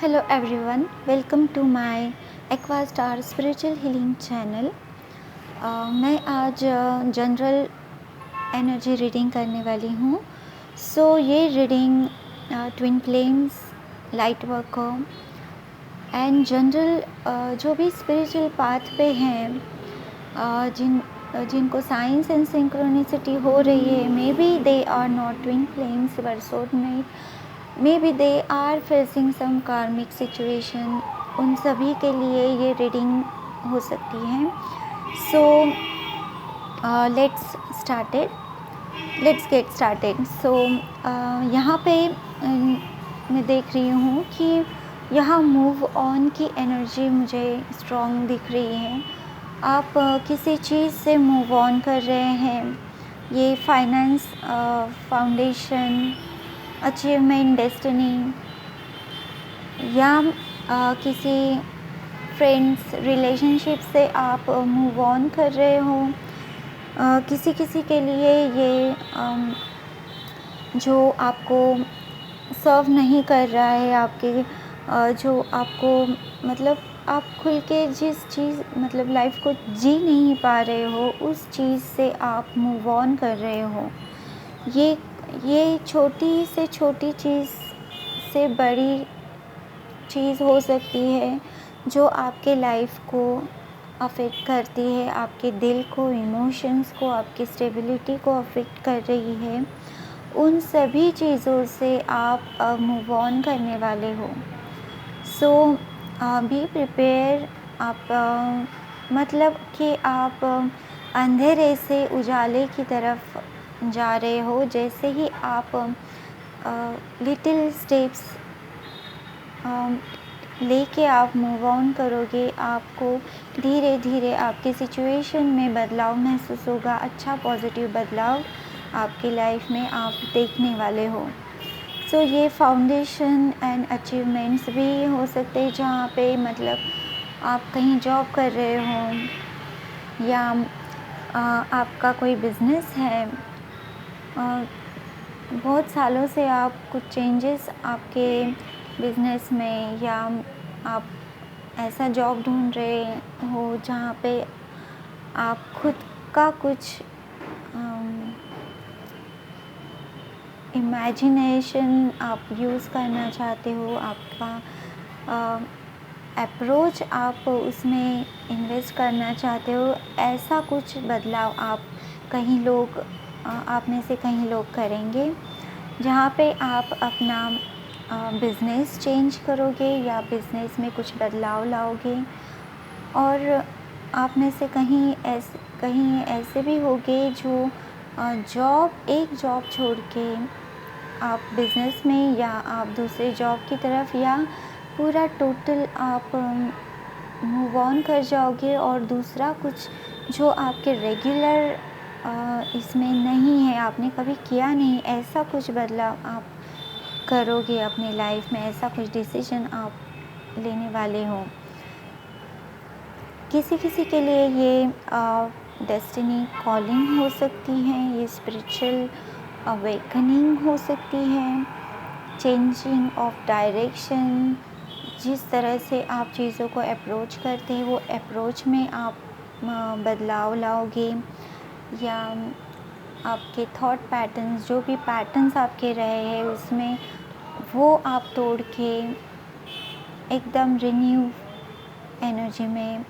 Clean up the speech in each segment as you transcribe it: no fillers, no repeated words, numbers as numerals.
Hello everyone, welcome to my Aqua Star Spiritual Healing Channel। मैं आज general energy reading करने वाली हूँ। ये reading twin flames, light worker and general जो भी स्पिरिचुअल पाथ पे हैं, जिनको साइंस एंड सिंक्रोनिसिटी हो रही है, maybe they are not twin flames but soulmate, maybe they are facing some karmic situation, उन सभी के लिए ये रीडिंग हो सकती है। Let's get started. यहाँ पे मैं देख रही हूँ कि यहाँ मूव ऑन की एनर्जी मुझे स्ट्रॉन्ग दिख रही है। आप किसी चीज़ से मूव ऑन कर रहे हैं। ये फाइनेंस, फाउंडेशन, अचीवमेंट, डेस्टिनी, या किसी फ्रेंड्स रिलेशनशिप से आप मूव ऑन कर रहे हो। किसी किसी के लिए ये जो आपको सर्व नहीं कर रहा है, आपके जो आपको मतलब आप खुल के जिस चीज़ मतलब लाइफ को जी नहीं पा रहे हो, उस चीज़ से आप मूव ऑन कर रहे हो। ये छोटी से छोटी चीज़ से बड़ी चीज़ हो सकती है जो आपके लाइफ को अफेक्ट करती है, आपके दिल को, इमोशंस को, आपकी स्टेबिलिटी को अफेक्ट कर रही है। उन सभी चीज़ों से आप मूव ऑन करने वाले हो। Be prepare. आप मतलब कि आप अंधेरे से उजाले की तरफ जा रहे हो। जैसे ही आप लिटिल स्टेप्स लेके आप मूव ऑन करोगे, आपको धीरे धीरे आपकी सिचुएशन में बदलाव महसूस होगा। अच्छा पॉजिटिव बदलाव आपकी लाइफ में आप देखने वाले हो। ये फाउंडेशन एंड अचीवमेंट्स भी हो सकते हैं, जहाँ पे मतलब आप कहीं जॉब कर रहे हो या आपका कोई बिज़नेस है। बहुत सालों से आप कुछ चेंजेस आपके बिज़नेस में, या आप ऐसा जॉब ढूंढ रहे हो जहाँ पे आप खुद का कुछ इमेजिनेशन आप यूज़ करना चाहते हो। आपका अप्रोच आप उसमें इन्वेस्ट करना चाहते हो। ऐसा कुछ बदलाव आप में से कहीं लोग करेंगे, जहाँ पे आप अपना बिज़नेस चेंज करोगे या बिज़नेस में कुछ बदलाव लाओगे। और आप में से कहीं ऐसे भी होंगे जो एक जॉब छोड़ के आप बिज़नेस में, या आप दूसरे जॉब की तरफ, या पूरा टोटल आप मूव ऑन कर जाओगे और दूसरा कुछ जो आपके रेगुलर इसमें नहीं है, आपने कभी किया नहीं, ऐसा कुछ बदलाव आप करोगे अपनी लाइफ में। ऐसा कुछ डिसीजन आप लेने वाले हो। किसी किसी के लिए ये डेस्टिनी कॉलिंग हो सकती है, ये स्पिरिचुअल अवेकनिंग हो सकती है, चेंजिंग ऑफ डायरेक्शन। जिस तरह से आप चीज़ों को अप्रोच करते हैं, वो अप्रोच में आप बदलाव लाओगे, या आपके थॉट पैटर्न्स, जो भी पैटर्न्स आपके रहे हैं, उसमें वो आप तोड़ के एकदम रिन्यू एनर्जी में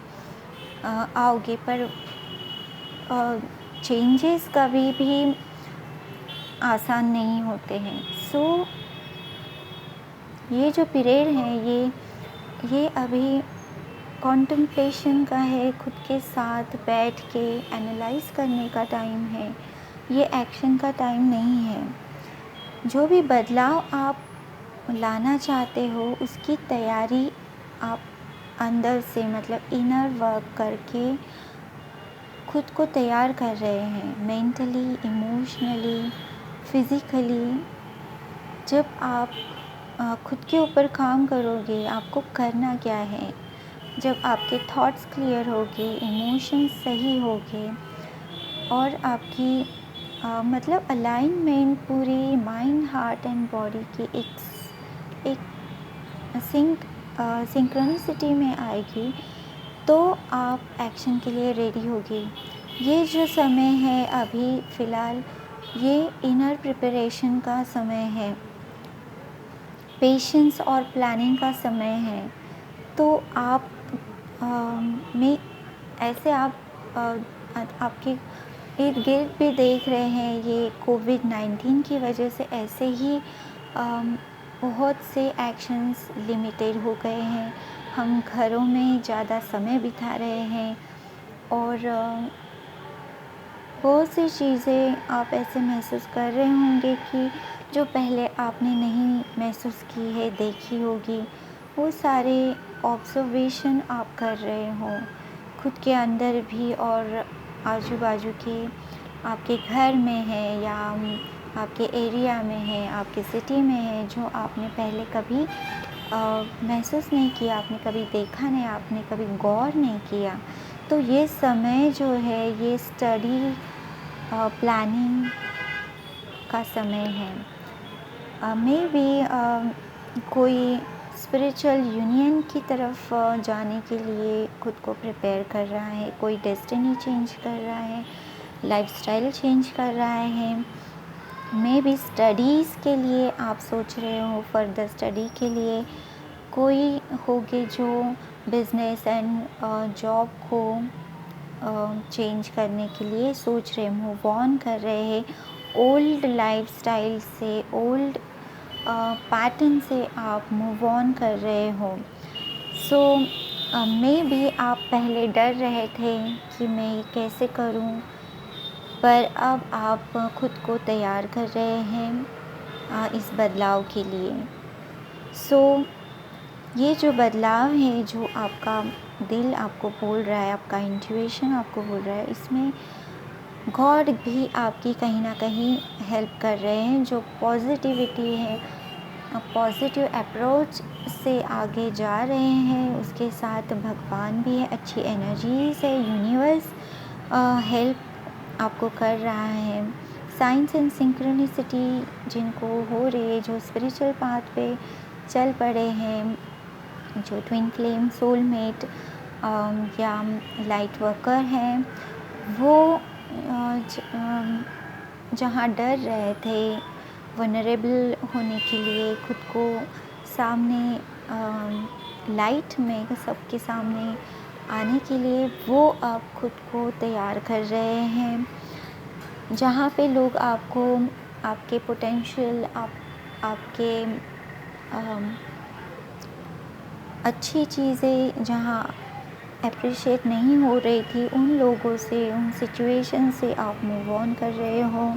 आओगे। पर चेंजेस कभी भी आसान नहीं होते हैं। ये जो पीरियड है, ये अभी कॉन्टेम्पलेशन का है, खुद के साथ बैठ के एनालाइज करने का टाइम है। ये एक्शन का टाइम नहीं है। जो भी बदलाव आप लाना चाहते हो, उसकी तैयारी आप अंदर से मतलब इनर वर्क करके खुद को तैयार कर रहे हैं, मेंटली, इमोशनली, फिज़िकली। जब आप खुद के ऊपर काम करोगे, आपको करना क्या है, जब आपके थॉट्स क्लियर होंगे, इमोशंस सही होंगे, और आपकी मतलब अलाइनमेंट पूरी माइंड, हार्ट एंड बॉडी की एक सिंक्रोनिसिटी में आएगी तो आप एक्शन के लिए रेडी होगी। ये जो समय है अभी फ़िलहाल, ये इनर प्रिपरेशन का समय है, पेशेंस और प्लानिंग का समय है। तो आप में ऐसे आप आपके इर्द-गिर्द भी देख रहे हैं, ये कोविड-19 की वजह से ऐसे ही बहुत से एक्शंस लिमिटेड हो गए हैं। हम घरों में ज़्यादा समय बिता रहे हैं और बहुत सी चीज़ें आप ऐसे महसूस कर रहे होंगे कि जो पहले आपने नहीं महसूस की है, देखी होगी। वो सारे ऑब्ज़र्वेशन आप कर रहे हो, खुद के अंदर भी और आजू-बाजू के, आपके घर में है या आपके एरिया में है, आपके सिटी में है, जो आपने पहले कभी महसूस नहीं किया, आपने कभी देखा नहीं, आपने कभी गौर नहीं किया। तो ये समय जो है, ये स्टडी प्लानिंग का समय है। मेबी कोई स्पिरिचुअल यूनियन की तरफ जाने के लिए खुद को प्रिपेयर कर रहा है, कोई डेस्टिनी चेंज कर रहा है, लाइफ़स्टाइल चेंज कर रहा है। मेबी स्टडीज़ के लिए आप सोच रहे हो, फर्दर स्टडी के लिए कोई होगे जो बिज़नेस एंड जॉब को चेंज करने के लिए सोच रहे, मूव ऑन कर रहे हैं ओल्ड लाइफ़स्टाइल से, ओल्ड पैटर्न से आप मूव ऑन कर रहे हो। सो मेबी आप पहले डर रहे थे कि मैं ये कैसे करूं, पर अब आप खुद को तैयार कर रहे हैं इस बदलाव के लिए। सो ये जो बदलाव है, जो आपका दिल आपको बोल रहा है, आपका इंट्यूशन आपको बोल रहा है, इसमें गॉड भी आपकी कहीं ना कहीं हेल्प कर रहे हैं। जो पॉजिटिविटी है, पॉजिटिव अप्रोच से आगे जा रहे हैं, उसके साथ भगवान भी है, अच्छी एनर्जीज़ है, यूनिवर्स हेल्प आपको कर रहा है। साइंस एंड सिंक्रोनिसिटी जिनको हो रही है, जो स्पिरिचुअल पाथ पे चल पड़े हैं, जो ट्विन फ्लेम, सोलमेट या लाइट वर्कर हैं, वो जहाँ डर रहे थे वनरेबल होने के लिए, खुद को सामने लाइट में सबके सामने आने के लिए, वो अब खुद को तैयार कर रहे हैं। जहाँ पे लोग आपको, आपके पोटेंशियल, आपके अच्छी चीज़ें जहाँ अप्रिशिएट नहीं हो रही थी, उन लोगों से, उन सिचुएशन से आप मूव ऑन कर रहे हो।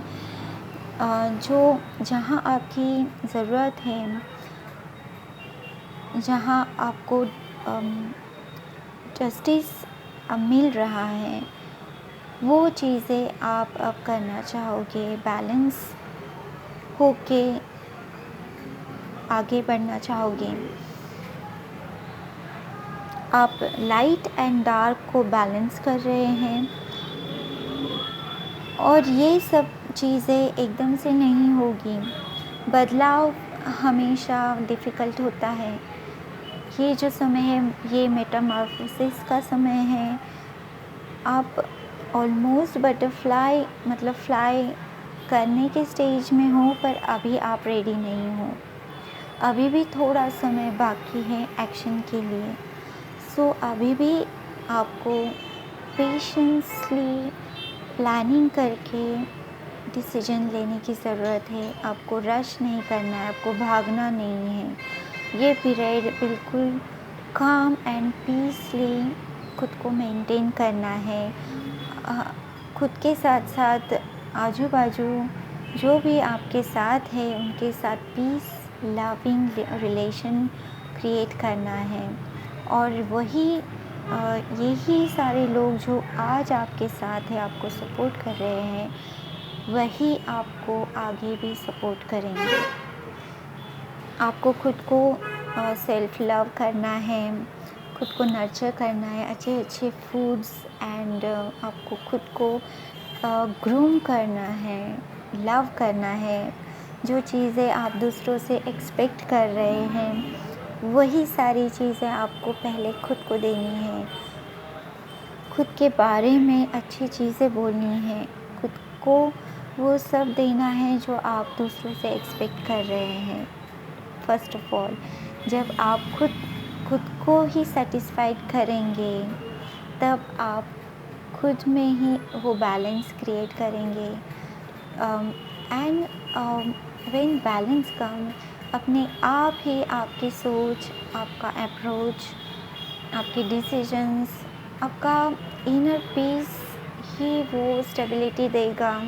जो जहाँ आपकी ज़रूरत है, जहाँ आपको जस्टिस मिल रहा है, वो चीज़ें आप अब करना चाहोगे, बैलेंस होके आगे बढ़ना चाहोगे। आप लाइट एंड डार्क को बैलेंस कर रहे हैं और ये सब चीज़ें एकदम से नहीं होगी। बदलाव हमेशा डिफ़िकल्ट होता है। ये जो समय है, ये मेटामॉर्फोसिस का समय है। आप ऑलमोस्ट बटरफ्लाई, मतलब फ्लाई करने के स्टेज में हो, पर अभी आप रेडी नहीं हो। अभी भी थोड़ा समय बाकी है एक्शन के लिए। सो अभी भी आपको पेशेंसली प्लानिंग करके डिसीजन लेने की ज़रूरत है। आपको रश नहीं करना है, आपको भागना नहीं है। ये पीरियड बिल्कुल काम एंड पीसली खुद को मेंटेन करना है। खुद के साथ साथ आजू बाजू जो भी आपके साथ है, उनके साथ पीस, लविंग रिलेशन क्रिएट करना है। और यही सारे लोग जो आज आपके साथ है, आपको सपोर्ट कर रहे हैं, वही आपको आगे भी सपोर्ट करेंगे। आपको खुद को सेल्फ लव करना है, खुद को नर्चर करना है, अच्छे अच्छे फूड्स एंड आपको खुद को ग्रूम करना है, लव करना है। जो चीज़ें आप दूसरों से एक्सपेक्ट कर रहे हैं, वही सारी चीज़ें आपको पहले खुद को देनी है। खुद के बारे में अच्छी चीज़ें बोलनी है। खुद को वो सब देना है जो आप दूसरों से एक्सपेक्ट कर रहे हैं। फ़र्स्ट ऑफ़ ऑल, जब आप खुद को ही सैटिस्फाइड करेंगे, तब आप खुद में ही वो बैलेंस क्रिएट करेंगे। एंड व्हेन बैलेंस कम, अपने आप ही आपकी सोच, आपका अप्रोच, आपके डिसीजंस, आपका इनर पीस ही वो स्टेबिलिटी देगा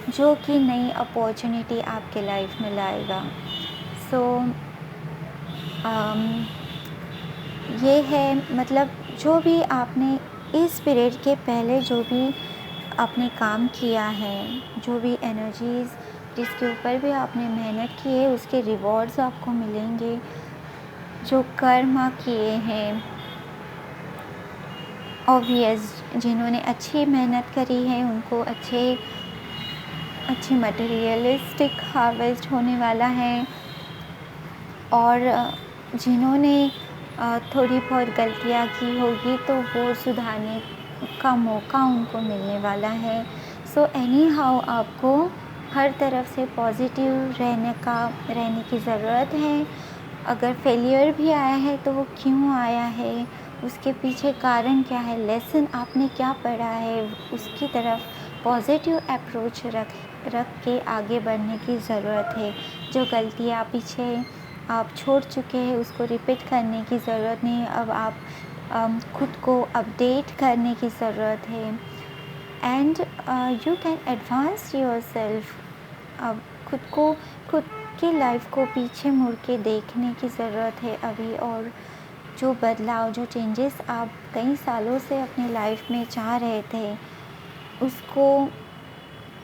जो कि नई अपॉर्चुनिटी आपके लाइफ में लाएगा। सो ये है, मतलब जो भी आपने इस पीरियड के पहले जो भी आपने काम किया है, जो भी एनर्जीज़ जिसके ऊपर भी आपने मेहनत की है, उसके रिवॉर्ड्स आपको मिलेंगे। जो कर्म किए हैं, ऑब्वियस, जिन्होंने अच्छी मेहनत करी है उनको अच्छी मटेरियलिस्टिक हार्वेस्ट होने वाला है। और जिन्होंने थोड़ी बहुत गलतियाँ की होगी तो वो सुधारने का मौका उनको मिलने वाला है। सो एनी हाउ आपको हर तरफ से पॉजिटिव रहने की ज़रूरत है। अगर फेलियर भी आया है तो वो क्यों आया है, उसके पीछे कारण क्या है, लेसन आपने क्या पढ़ा है, उसकी तरफ पॉजिटिव अप्रोच रख के आगे बढ़ने की ज़रूरत है। जो गलतियाँ पीछे आप छोड़ चुके हैं उसको रिपीट करने की ज़रूरत नहीं है। अब आप खुद को अपडेट करने की ज़रूरत है। And you can advance yourself. अब खुद की लाइफ को पीछे मुड़ के देखने की ज़रूरत है अभी। और जो बदलाव, जो चेंजेस आप कई सालों से अपनी लाइफ में चाह रहे थे, उसको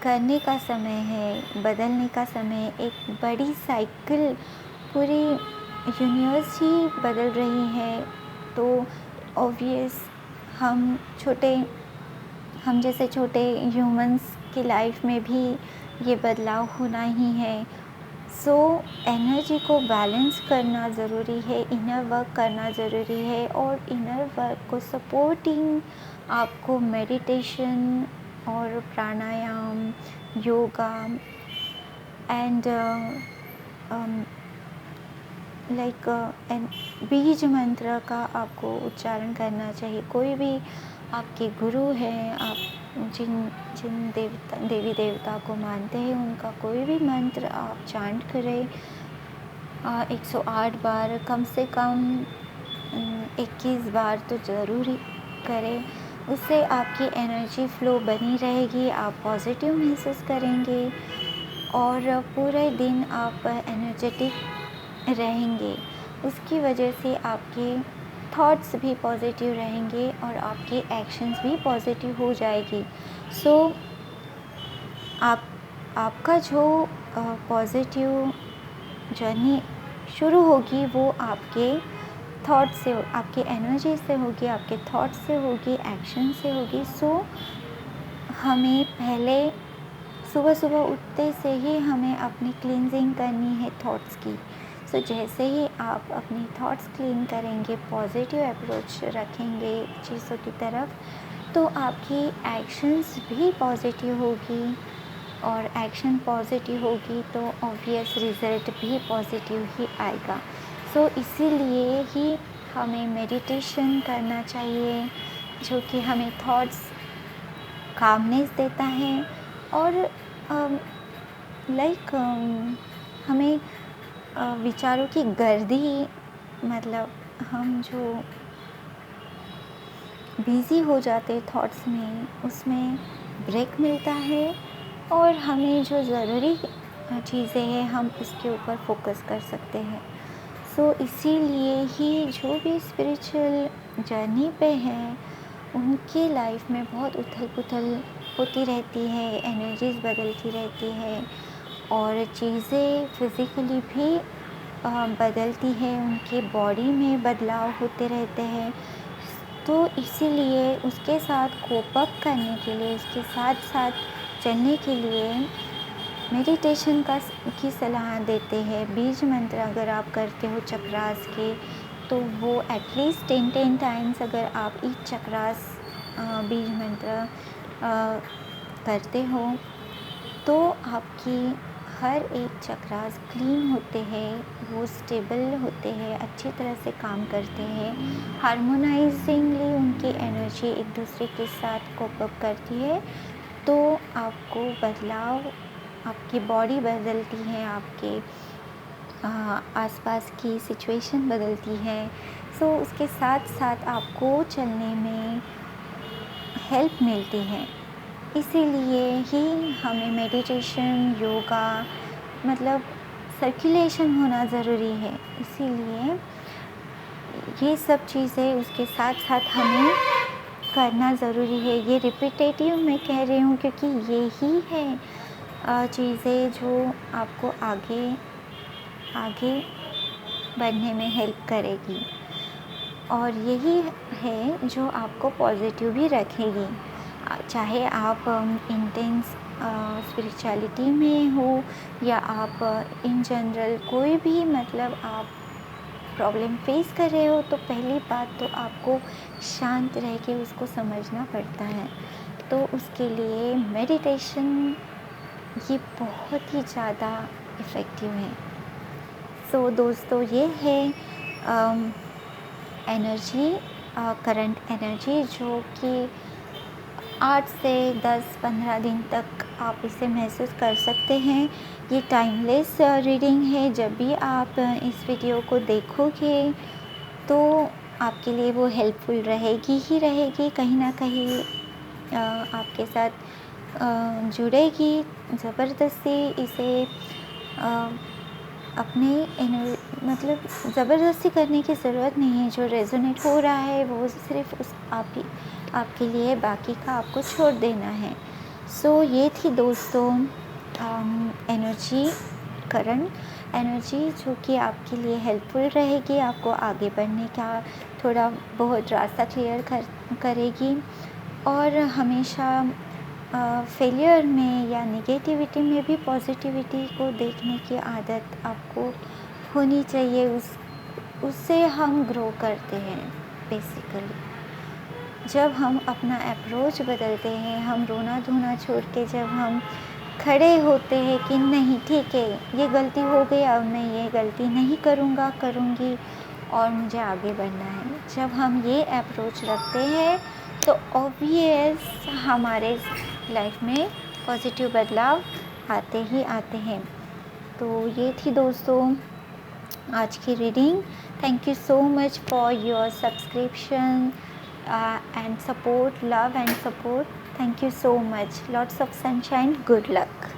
करने का समय है, बदलने का समय है। एक बड़ी साइकिल, पूरी यूनिवर्स ही बदल रही है। तो ऑब्वियस हम जैसे छोटे ह्यूमंस की लाइफ में भी ये बदलाव होना ही है। सो एनर्जी को बैलेंस करना ज़रूरी है, इनर वर्क करना ज़रूरी है। और इनर वर्क को सपोर्टिंग आपको मेडिटेशन और प्राणायाम, योगा एंड बीज मंत्र का आपको उच्चारण करना चाहिए। कोई भी आपके गुरु हैं, आप जिन देवी देवता को मानते हैं, उनका कोई भी मंत्र आप चांट करें 108 बार, कम से कम 21 बार तो ज़रूर करें। उससे आपकी एनर्जी फ्लो बनी रहेगी, आप पॉजिटिव महसूस करेंगे और पूरे दिन आप एनर्जेटिक रहेंगे। उसकी वजह से आपके थॉट्स भी पॉजिटिव रहेंगे और आपकी एक्शंस भी पॉजिटिव हो जाएगी। सो आपका जो पॉजिटिव जर्नी शुरू होगी वो आपके थॉट से, आपकी एनर्जी से होगी, आपके थॉट से होगी, एक्शन से होगी। सो हमें पहले सुबह उठते से ही हमें अपनी क्लींजिंग करनी है थॉट्स की। सो जैसे ही आप अपनी थॉट्स क्लीन करेंगे, पॉजिटिव अप्रोच रखेंगे चीज़ों की तरफ, तो आपकी एक्शंस भी पॉजिटिव होगी। और एक्शन पॉजिटिव होगी तो ऑब्वियस रिज़ल्ट भी पॉजिटिव ही आएगा। सो इसीलिए ही हमें मेडिटेशन करना चाहिए, जो कि हमें थॉट्स कामनेस देता है। और हमें विचारों की गर्दी, मतलब हम जो बिज़ी हो जाते थॉट्स में, उसमें ब्रेक मिलता है और हमें जो ज़रूरी चीज़ें हैं हम उसके ऊपर फोकस कर सकते हैं। सो इसीलिए ही जो भी स्पिरिचुअल जर्नी पे हैं उनकी लाइफ में बहुत उथल-पुथल होती रहती है, एनर्जीज़ बदलती रहती है और चीज़ें फिज़िकली भी बदलती है, उनकी बॉडी में बदलाव होते रहते हैं। तो इसीलिए उसके साथ कोप अप करने के लिए, उसके साथ साथ चलने के लिए मेडिटेशन की सलाह देते हैं। बीज मंत्र अगर आप करते हो चक्रास के, तो वो एटलीस्ट 10 टाइम्स अगर आप ईच चक्रास बीज मंत्र करते हो, तो आपकी हर एक चक्रास क्लीन होते हैं, वो स्टेबल होते हैं, अच्छी तरह से काम करते हैं, हार्मोनाइजिंगली उनकी एनर्जी एक दूसरे के साथ कोप अप करती है। तो आपको बदलाव, आपकी बॉडी बदलती है, आपके आसपास की सिचुएशन बदलती है। सो उसके साथ साथ आपको चलने में हेल्प मिलती है। इसीलिए ही हमें मेडिटेशन, योगा, मतलब सर्कुलेशन होना ज़रूरी है। इसीलिए ये सब चीज़ें उसके साथ साथ हमें करना ज़रूरी है। ये रिपीटेटिव मैं कह रही हूँ क्योंकि ये ही है चीज़ें जो आपको आगे बढ़ने में हेल्प करेगी, और यही है जो आपको पॉजिटिव भी रखेगी। चाहे आप इंटेंस स्पिरिचुअलिटी में हो, या आप इन जनरल कोई भी, मतलब आप प्रॉब्लम फेस कर रहे हो, तो पहली बात तो आपको शांत रह के उसको समझना पड़ता है। तो उसके लिए मेडिटेशन ये बहुत ही ज़्यादा इफ़ेक्टिव है। सो दोस्तों, ये है एनर्जी, करंट एनर्जी, जो कि 8 से 10-15 दिन तक आप इसे महसूस कर सकते हैं। ये टाइमलेस रीडिंग है। जब भी आप इस वीडियो को देखोगे तो आपके लिए वो हेल्पफुल रहेगी ही रहेगी, कहीं ना कहीं आपके साथ जुड़ेगी। ज़बरदस्ती इसे मतलब ज़बरदस्ती करने की ज़रूरत नहीं है। जो रेजोनेट हो रहा है वो सिर्फ आपके लिए, बाकी का आपको छोड़ देना है। सो ये थी दोस्तों एनर्जी, करंट एनर्जी, जो कि आपके लिए हेल्पफुल रहेगी, आपको आगे बढ़ने का थोड़ा बहुत रास्ता क्लियर करेगी। और हमेशा फेलियर में या नेगेटिविटी में भी पॉजिटिविटी को देखने की आदत आपको होनी चाहिए। उससे हम ग्रो करते हैं बेसिकली। जब हम अपना अप्रोच बदलते हैं, हम रोना धोना छोड़ के जब हम खड़े होते हैं कि नहीं ठीक है, ये गलती हो गई, अब मैं ये गलती नहीं करूँगी और मुझे आगे बढ़ना है। जब हम ये अप्रोच रखते हैं तो ऑब्वियस हमारे लाइफ में पॉजिटिव बदलाव आते ही आते हैं। तो ये थी दोस्तों आज की reading. Thank you so much for your subscription and support, love and support. Thank you so much. Lots of sunshine. Good luck.